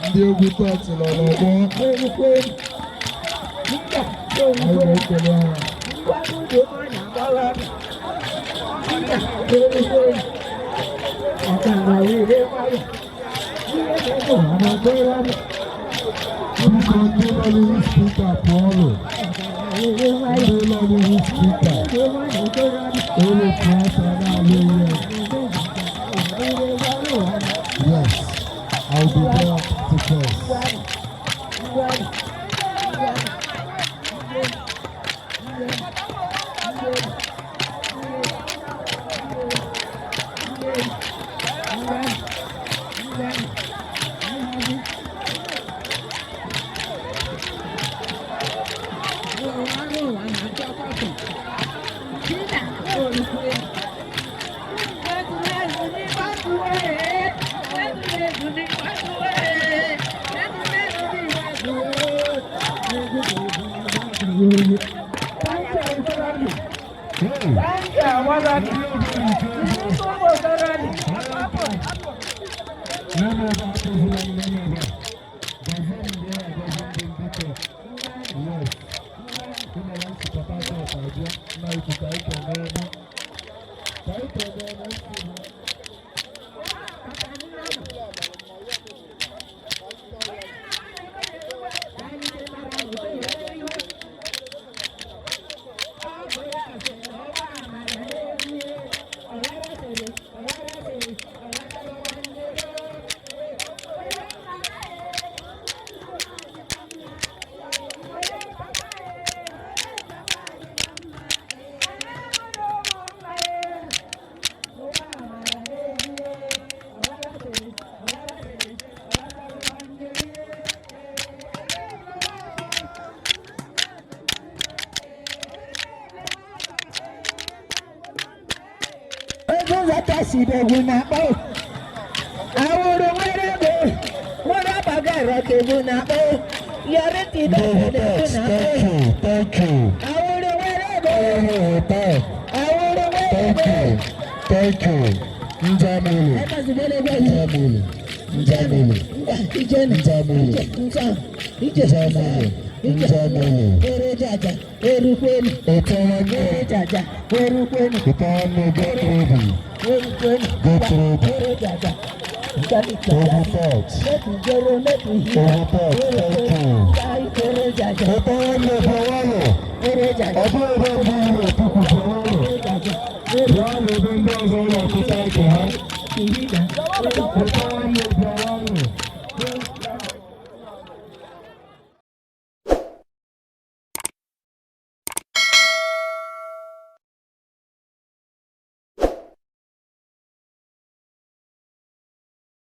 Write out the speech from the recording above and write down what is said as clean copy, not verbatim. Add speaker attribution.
Speaker 1: Ndị egwu tọọtụ nọ n'ọgbọ. Anyị na-ekele ha. Biko ndị nọ n'ihu spika pụọnụ. Ndị nọ n'ihu spika. Onye pụọ na-alụ ihe. Yes, I'll be there to first. Thank you. Njamili. Njamili. Njamili. Njamili. Njamili. in Germany.
Speaker 2: Erejaja, Erukwenu,
Speaker 1: Etowanyo,
Speaker 2: Erejaja, Erukwenu,
Speaker 1: Itowanyo, get ready.
Speaker 2: Erukwenu,
Speaker 1: Get ready.
Speaker 2: Erejaja.
Speaker 1: Overthought. Overthought. Thank you. Etowanyo, Fawalo. Ọdún ẹgbẹ́ ìgbìmọ̀ ìtukù Fawalo. Wọ́n lè bí ń bá ọ̀sán lọ sí táìkì ha. Etowanyo, Fawalo.